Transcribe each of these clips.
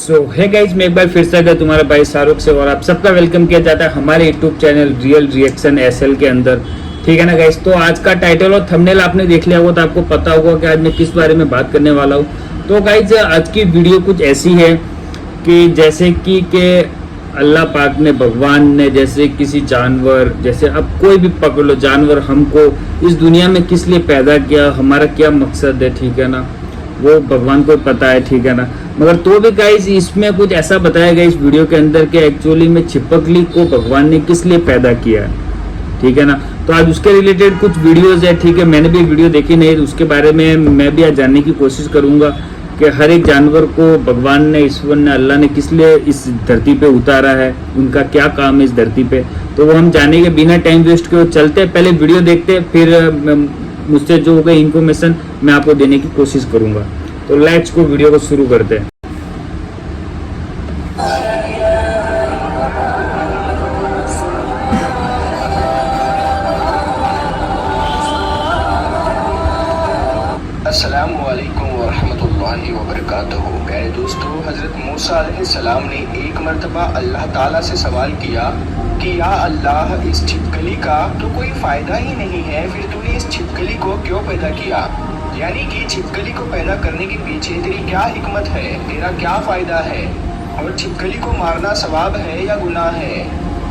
सो है गाइज, मैं एक बार फिर से अगर तुम्हारा भाई शाहरुख से और आप सबका वेलकम किया जाता है हमारे YouTube channel real reaction SL के अंदर। ठीक है ना गाइज, तो आज का टाइटल और थंबनेल आपने देख लिया होगा तो आपको पता होगा कि आज मैं किस बारे में बात करने वाला हूँ। तो गाइज आज की वीडियो कुछ ऐसी है कि जैसे कि अल्लाह पाक ने, भगवान ने, जैसे किसी जानवर, जैसे अब कोई भी पकड़ लो जानवर, हमको इस दुनिया में किस लिए पैदा किया, हमारा क्या मकसद है, ठीक है ना, वो भगवान को पता है, ठीक है ना। मगर तो भी गाइस इसमें कुछ ऐसा बताया गया इस वीडियो के अंदर कि एक्चुअली में छिपकली को भगवान ने किस लिए पैदा किया है, ठीक है ना। तो आज उसके रिलेटेड कुछ वीडियोस है, ठीक है। मैंने भी वीडियो देखी नहीं, उसके बारे में मैं भी आज जानने की कोशिश करूंगा कि हर एक जानवर को भगवान ने, ईश्वर ने, अल्लाह ने किस लिए इस धरती पे उतारा है, उनका क्या काम है इस धरती पे। तो वो हम जानेंगे बिना टाइम वेस्ट के। चलते पहले वीडियो देखते, फिर मुझसे जो होगा इन्फॉर्मेशन मैं आपको देने की कोशिश करूंगा। तो लेट्स को वीडियो को शुरू करते हैं। अस्सलामु अलैकुम वरहमतुल्लाहि वबरकातुहू। प्यारे दोस्तों, हज़रत मूसा अलैहिस्सलाम ने एक मरतबा अल्लाह ताला से सवाल किया कि या अल्लाह, इस छिपकली का तो कोई फ़ायदा ही नहीं है, फिर तूने इस छिपकली को क्यों पैदा किया? यानी कि छिपकली को पैदा करने के पीछे तेरी क्या हिकमत है, तेरा क्या फ़ायदा है, और छिपकली को मारना सवाब है या गुनाह है?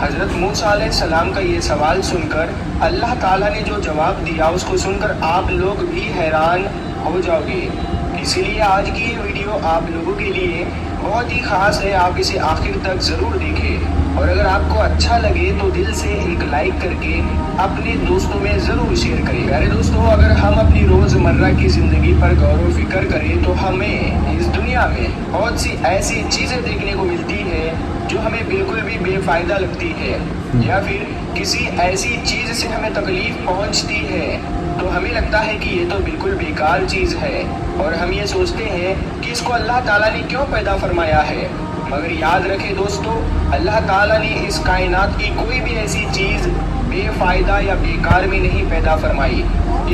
हज़रत मूसा अलैहिस्सलाम का ये सवाल सुनकर अल्लाह ताला ने जो जवाब दिया उसको सुनकर आप लोग भी हैरान हो जाओगे। इसीलिए आज की ये वीडियो आप लोगों के लिए बहुत ही ख़ास है, आप इसे आखिर तक ज़रूर देखें। और अगर आपको अच्छा लगे तो दिल से एक लाइक करके अपने दोस्तों में ज़रूर शेयर करें। प्यारे दोस्तों, अगर हम अपनी रोज़मर्रा की ज़िंदगी पर गौर व फिक्र करें तो हमें इस दुनिया में बहुत सी ऐसी चीज़ें देखने को मिलती है जो हमें बिल्कुल भी बेफ़ायदा लगती है, या फिर किसी ऐसी चीज़ से हमें तकलीफ़ पहुंचती है तो हमें लगता है कि ये तो बिल्कुल बेकार चीज़ है, और हम ये सोचते हैं कि इसको अल्लाह ताला ने क्यों पैदा फरमाया है। मगर याद रखें दोस्तों, अल्लाह ताला ने इस कायनात की कोई भी ऐसी चीज़ बेफ़ायदा या बेकार में नहीं पैदा फरमाई।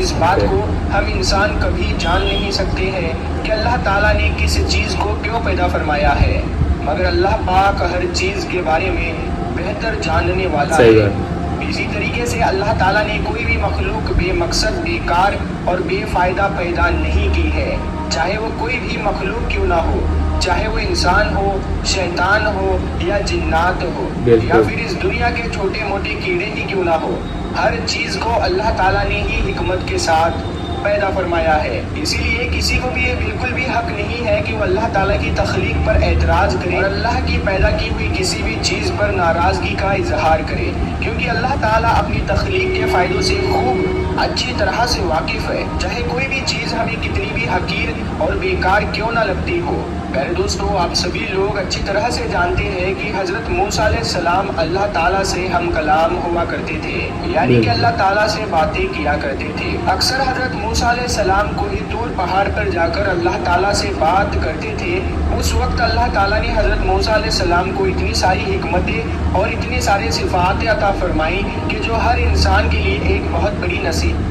इस बात को हम इंसान कभी जान नहीं सकते हैं कि अल्लाह ताला ने किस चीज़ को क्यों पैदा फरमाया है, मगर अल्लाह पाक हर चीज़ के बारे में बेहतर जानने वाला है। इसी तरीके से अल्लाह ताला ने कोई भी मखलूक बेमकसद, बेकार और बेफ़ायदा पैदा नहीं की है, चाहे वो कोई भी मखलूक क्यों ना हो, चाहे वो इंसान हो, शैतान हो या जिन्नात हो, या फिर इस दुनिया के छोटे मोटे कीड़े ही क्यों ना हो। हर चीज़ को अल्लाह ताला ने ही हिकमत के साथ पैदा फरमाया है। इसीलिए किसी को भी ये बिल्कुल भी हक नहीं है कि वो अल्लाह ताला की तख्लीक पर एतराज़ करे और अल्लाह की पैदा की हुई किसी भी चीज़ पर नाराज़गी का इजहार करे, क्योंकि अल्लाह ताला अपनी तख्लीक के फ़ायदों से खूब अच्छी तरह से वाकिफ़ है, चाहे कोई भी चीज़ हमें कितनी भी हकीर और बेकार क्यों ना लगती हो। प्यारे दोस्तों, आप सभी लोग अच्छी तरह से जानते हैं कि हज़रत मूसा अलैहिस्सलाम अल्लाह ताला से हम कलाम हुआ करते थे, यानी कि अल्लाह ताला से बातें किया करते थे। अक्सर हज़रत मूसा अलैहिस्सलाम को ही तूर पहाड़ पर जाकर अल्लाह ताला से बात करते थे। उस वक्त अल्लाह ताला ने हज़रत मूसा अलैहिस्सलाम को इतनी सारी हिकमतें और इतने सारे सिफ़ातें अता फरमाई कि जो हर इंसान के लिए एक बहुत बड़ी नसीहत।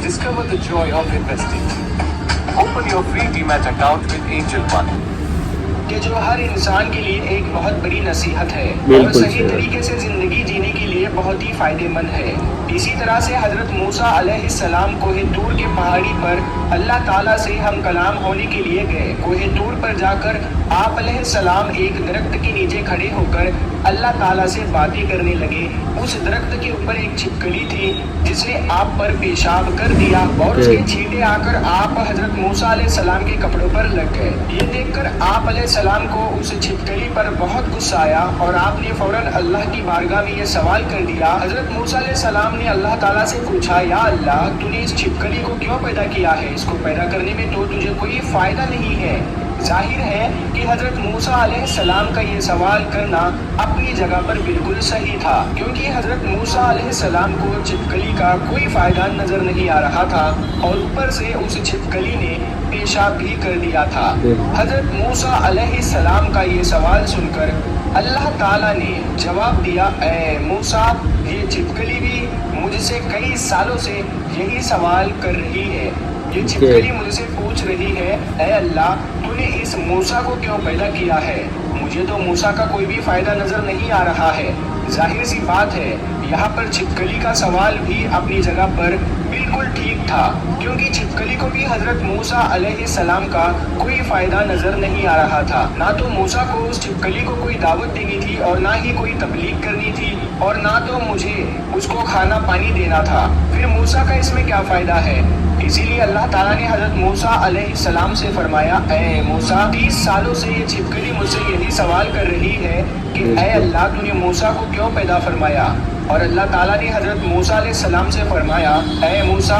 Discover the joy of investing. Open your free Demat account with Angel One. कि जो हर इंसान के लिए एक बहुत बड़ी नसीहत है और सही तरीके से ज़िंदगी जीने के लिए बहुत ही फ़ायदेमंद है। इसी तरह से हज़रत मूसा अलैहिस्सलाम कोहे तूर के पहाड़ी पर अल्लाह ताला से हम कलाम होने के लिए गए। कोहे तूर पर जाकर आप अलैहिस्सलाम एक दरख्त के नीचे खड़े होकर अल्लाह ताला से बातें करने लगे। उस दरख्त के ऊपर एक छिपकली थी जिसने आप पर पेशाब कर दिया और उसके छींटे आकर आप हज़रत मूसा अलैहिस्सलाम के कपड़ों पर लग गए। ये देखकर आप अलैहिस्सलाम को उस छिपकली पर बहुत गुस्सा आया और आपने फौरन अल्लाह की बारगाह में ये सवाल कर दिया। हज़रत मूसा अलैहिस्सलाम ने अल्लाह ताला से पूछा, या अल्लाह, तूने इस छिपकली को क्यों पैदा किया है? इसको पैदा करने में तो तुझे कोई फ़ायदा नहीं है। जाहिर है कि हज़रत मूसा अलैहिस्सलाम का ये सवाल करना अपनी जगह पर बिल्कुल सही था, क्योंकि हज़रत मूसा अलैहिस्सलाम को छिपकली का कोई फ़ायदा नज़र नहीं आ रहा था और ऊपर से उस छिपकली ने पेशाब भी कर दिया था। हज़रत मूसा अलैहिस्सलाम का ये सवाल सुनकर अल्लाह ताला ने जवाब दिया, ए मूसा, ये छिपकली भी मुझसे कई सालों से यही सवाल कर रही है। ये छिपकली मुझसे पूछ रही है, ऐ अल्लाह, तूने तूने इस मूसा को क्यों पैदा किया है? मुझे तो मूसा का कोई भी फायदा नजर नहीं आ रहा है। जाहिर सी बात है, यहाँ पर छिपकली का सवाल भी अपनी जगह पर बिल्कुल ठीक था, क्योंकि छिपकली को भी हजरत मूसा अलैहिस्सलाम का कोई फायदा नजर नहीं आ रहा था। ना तो मूसा को उस छिपकली को कोई दावत देनी थी, और ना ही कोई तबलीग करनी थी, और ना तो मुझे उसको खाना पानी देना था। फिर मूसा का इसमें क्या फायदा है? इसीलिए अल्लाह ताला ने हजरत मूसा अलैहिस्सलाम से फरमाया, ऐ मूसा, 30 सालों से ये छिपकली मुझसे यही सवाल कर रही है कि ऐ अल्लाह, तूने मूसा को क्यों पैदा फरमाया? और अल्लाह ताला ने हजरत मूसा अलैहिस्सलाम से फरमाया, ऐ मूसा,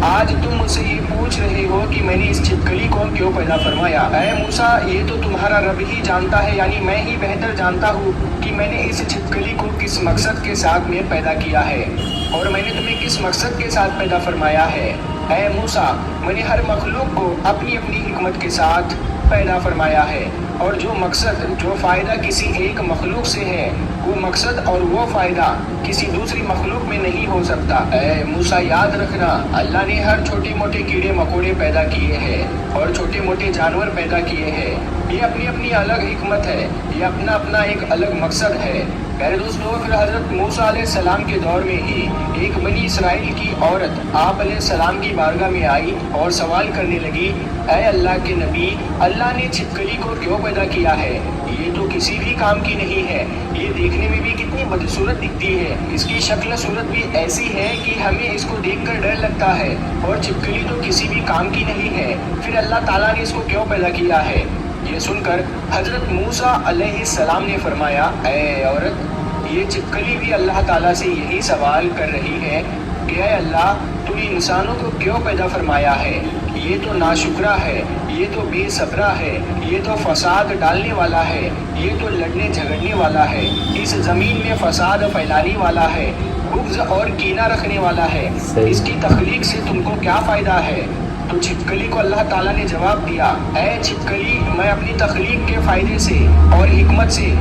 आज तुम मुझसे ये पूछ रहे हो कि मैंने इस छिपकली को क्यों पैदा फरमाया। ऐ मूसा, ये तो तुम्हारा रब ही जानता है, यानी मैं ही बेहतर जानता हूँ कि मैंने इस छिपकली को किस मकसद के साथ में पैदा किया है, और मैंने तुम्हें किस मकसद के साथ पैदा फरमाया है। ऐ मूसा, मैंने हर मखलूक को अपनी अपनी हिकमत के साथ पैदा फरमाया है, और जो मकसद, जो फ़ायदा किसी एक मखलूक से है, वो मकसद और वो फ़ायदा किसी दूसरी मखलूक में नहीं हो सकता। ऐ मूसा, याद रखना, अल्लाह ने हर छोटे मोटे कीड़े मकोड़े पैदा किए हैं और छोटे मोटे जानवर पैदा किए हैं। ये अपनी अपनी अलग हिकमत है, ये अपना अपना एक अलग मकसद है। प्यारे दोस्तों, फिर हजरत मूसा अलैहिस्सलाम के दौर में ही एक बनी इसराइल की औरत आप अलैहिस्सलाम की बारगाह में आई और सवाल करने लगी, ऐ अल्लाह के नबी, अल्लाह ने छिपकली को क्यों पैदा किया है? ये तो किसी भी काम की नहीं है, ये देखने में भी कितनी बदसूरत दिखती है, इसकी शक्ल सूरत भी ऐसी है कि हमें इसको देखकर डर लगता है, और छिपकली तो किसी भी काम की नहीं है, फिर अल्लाह ताला ने इसको क्यों पैदा किया है? ये सुनकर हजरत मूसा अलैहिस्सलाम ने फरमाया, ऐ औरत, ये छिपकली भी अल्लाह ताला से यही सवाल कर रही है कि ऐ अल्लाह, तूने इंसानों को क्यों पैदा फरमाया है? ये तो नाशुक्रा है, ये तो बेसब्रा है, ये तो फसाद डालने वाला है, ये तो लड़ने झगड़ने वाला है, इस जमीन में फसाद फैलाने वाला है, बुग़्ज़ और कीना रखने वाला है। इसकी तख्लीक से तुमको क्या फ़ायदा है? तो छिपकली को अल्लाह ताला ने जवाब दिया, ऐ छिपकली, मैं अपनी तख्लीक के फ़ायदे से और हिकमत से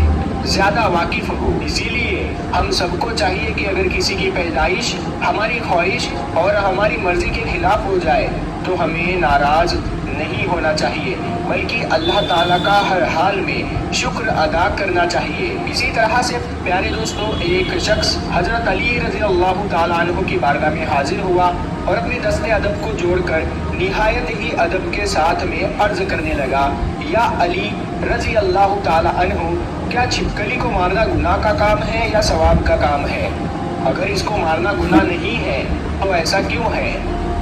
ज़्यादा वाकिफ़ हूँ। इसीलिए हम सबको चाहिए कि अगर किसी की पैदाइश हमारी ख्वाहिश और हमारी मर्ज़ी के खिलाफ हो जाए तो हमें नाराज़ नहीं होना चाहिए, बल्कि अल्लाह ताला का हर हाल में शुक्र अदा करना चाहिए। इसी तरह से प्यारे दोस्तों, एक शख्स हज़रत अली रज़ी अल्लाह ताला अन्हु की बारगाह में हाजिर हुआ और अपने दस्ते अदब को जोड़कर निहायत ही अदब के साथ में अर्ज करने लगा, या अली रज़ी अल्लाह ताला अन्हु, क्या छिपकली को मारना गुनाह का काम है या सवाब का काम है? अगर इसको मारना गुनाह नहीं है तो ऐसा क्यों है?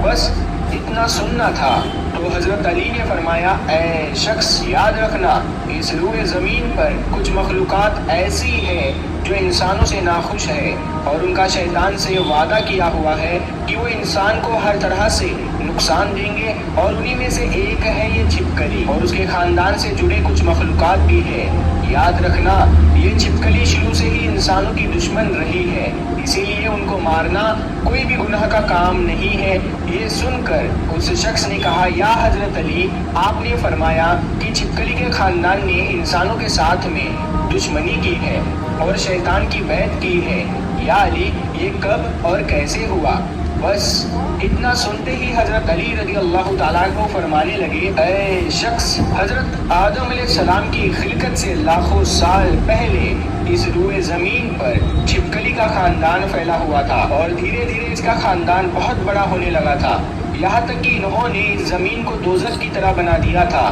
बस इतना सुनना था। तो हजरत अली ने फरमाया, ऐ शख्स, याद रखना, इस रूए ज़मीन पर कुछ मखलूक़ात ऐसी हैं जो इंसानों से नाखुश है, और उनका शैतान से वादा किया हुआ है कि वो इंसान को हर तरह से नुकसान देंगे, और उन्हीं में से एक है ये छिपकली, और उसके ख़ानदान से जुड़े कुछ मखलूक़ात भी है। याद रखना, ये छिपकली शुरू से ही इंसानों की दुश्मन रही है, इसीलिए उनको मारना कोई भी गुनाह का काम नहीं है। ये सुनकर उस शख्स ने कहा, या हजरत अली, आपने फरमाया कि छिपकली के खानदान ने इंसानों के साथ में दुश्मनी की है और शैतान की बैत की है। या अली, ये कब और कैसे हुआ? बस इतना सुनते ही हजरत अली रज़ी अल्लाह ताला अन्हु फरमाने लगे, ऐ शख्स, हजरत आदम अलैहिस्सलाम की खिलकत से लाखों साल पहले इस रूए ज़मीन पर छिपकली का खानदान फैला हुआ था, और धीरे धीरे इसका खानदान बहुत बड़ा होने लगा था, यहाँ तक कि इन्होंने इस ज़मीन को दोज़ख की तरह बना दिया था।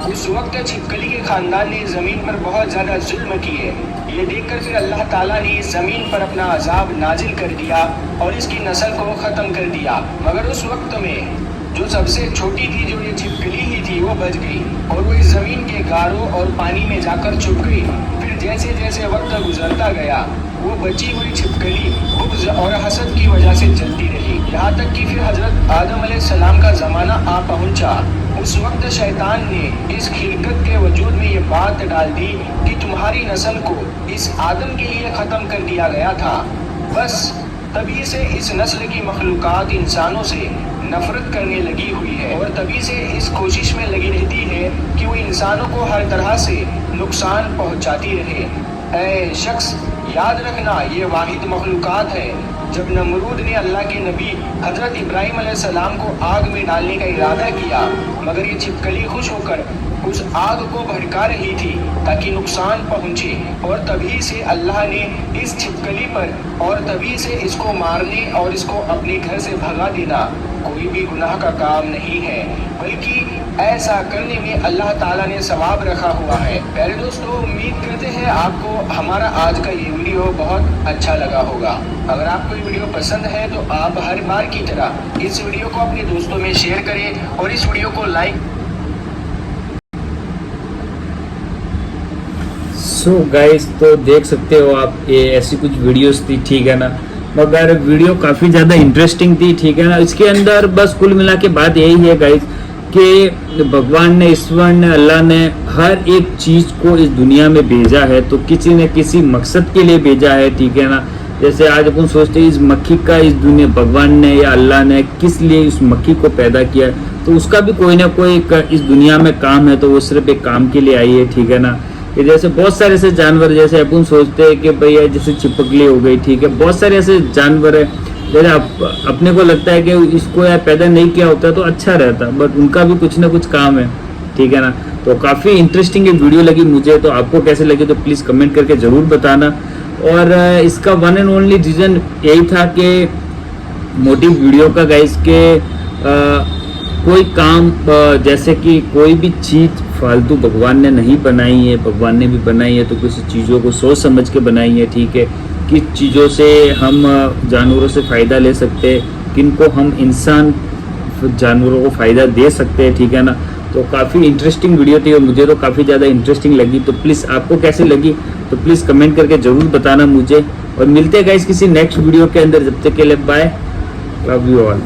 उस वक्त छिपकली के खानदान ने ज़मीन पर बहुत ज़्यादा जुल्म किए। ये देखकर फिर अल्लाह ताला ने इस ज़मीन पर अपना अजाब नाजिल कर दिया और इसकी नस्ल को ख़त्म कर दिया। मगर उस वक्त में जो सबसे छोटी थी, जो ये छिपकली ही थी, वो बच गई और वो इस ज़मीन के गारों और पानी में जाकर छुप गई। फिर जैसे जैसे वक्त गुजरता गया, वो बची हुई छिपकली बुग़्ज़ और हसद की वजह से जलती रही, यहाँ तक कि फिर हजरत आदम अलैहिस्सलाम का ज़माना आ पहुँचा। उस वक्त शैतान ने इस खिलकत के वजूद में ये बात डाल दी कि तुम्हारी नस्ल को इस आदम के लिए ख़त्म कर दिया गया था। बस तभी से इस नस्ल की मखलूक़ात इंसानों से नफ़रत करने लगी हुई है, और तभी से इस कोशिश में लगी रहती है कि वो इंसानों को हर तरह से नुकसान पहुंचाती रहे। ऐ शख्स, याद रखना, ये वाहिद मखलूक़ात है। जब नमरूद ने अल्लाह के नबी हज़रत इब्राहीम अलैहिस्सलाम को आग में डालने का इरादा किया, मगर ये छिपकली खुश होकर उस आग को भड़का रही थी ताकि नुकसान पहुंचे, और तभी से अल्लाह ने इस छिपकली पर और तभी से इसको मारने और इसको अपने घर से भगा देना कोई भी गुनाह का काम नहीं है, बल्कि ऐसा करने में अल्लाह ताला ने सवाब रखा हुआ है। प्यारे दोस्तों, उम्मीद करते हैं आपको हमारा आज का ये वीडियो बहुत अच्छा लगा होगा। अगर आपको ये वीडियो पसंद है तो आप हर बार की तरह इस वीडियो को अपने दोस्तों में शेयर करें और इस वीडियो को लाइक। सो गाइस, तो देख सकते हो आप, ये ऐसी कुछ वीडियोस थी, ठीक है ना, मगर वीडियो काफ़ी ज़्यादा इंटरेस्टिंग थी, ठीक है ना। इसके अंदर बस कुल मिला के बात यही है गाइस कि भगवान ने, ईश्वर ने, अल्लाह ने हर एक चीज़ को इस दुनिया में भेजा है तो किसी न किसी मकसद के लिए भेजा है, ठीक है ना। जैसे आज अपन सोचते हैं इस मक्खी का इस दुनिया भगवान ने या अल्लाह ने किस लिए इस मक्खी को पैदा किया, तो उसका भी कोई ना कोई इस दुनिया में काम है, तो वो सिर्फ एक काम के लिए आई है, ठीक है ना। कि जैसे बहुत सारे ऐसे जानवर, जैसे अपन सोचते हैं कि भैया जैसे चिपकली हो गई, ठीक है, बहुत सारे ऐसे जानवर है, जैसे अपने को लगता है कि इसको यार पैदा नहीं किया होता तो अच्छा रहता, बट उनका भी कुछ ना कुछ काम है, ठीक है ना। तो काफ़ी इंटरेस्टिंग ये वीडियो लगी मुझे, तो आपको कैसे लगी तो प्लीज़ कमेंट करके ज़रूर बताना। और इसका वन एंड ओनली रीज़न यही था कि मोटिव वीडियो का गाइस के कोई काम जैसे कि कोई भी चीज़ फालतू भगवान ने नहीं बनाई है, भगवान ने भी बनाई है तो किसी चीज़ों को सोच समझ के बनाई है, ठीक है। किस चीज़ों से हम जानवरों से फ़ायदा ले सकते हैं, किन को हम इंसान जानवरों को फ़ायदा दे सकते हैं, ठीक है ना। तो काफ़ी इंटरेस्टिंग वीडियो थी और मुझे तो काफ़ी ज़्यादा इंटरेस्टिंग लगी। तो प्लीज़ आपको कैसे लगी तो प्लीज़ कमेंट करके ज़रूर बताना मुझे, और मिलते हैं गाइस किसी नेक्स्ट वीडियो के अंदर। जब तक के लिए बाय, लव यू ऑल।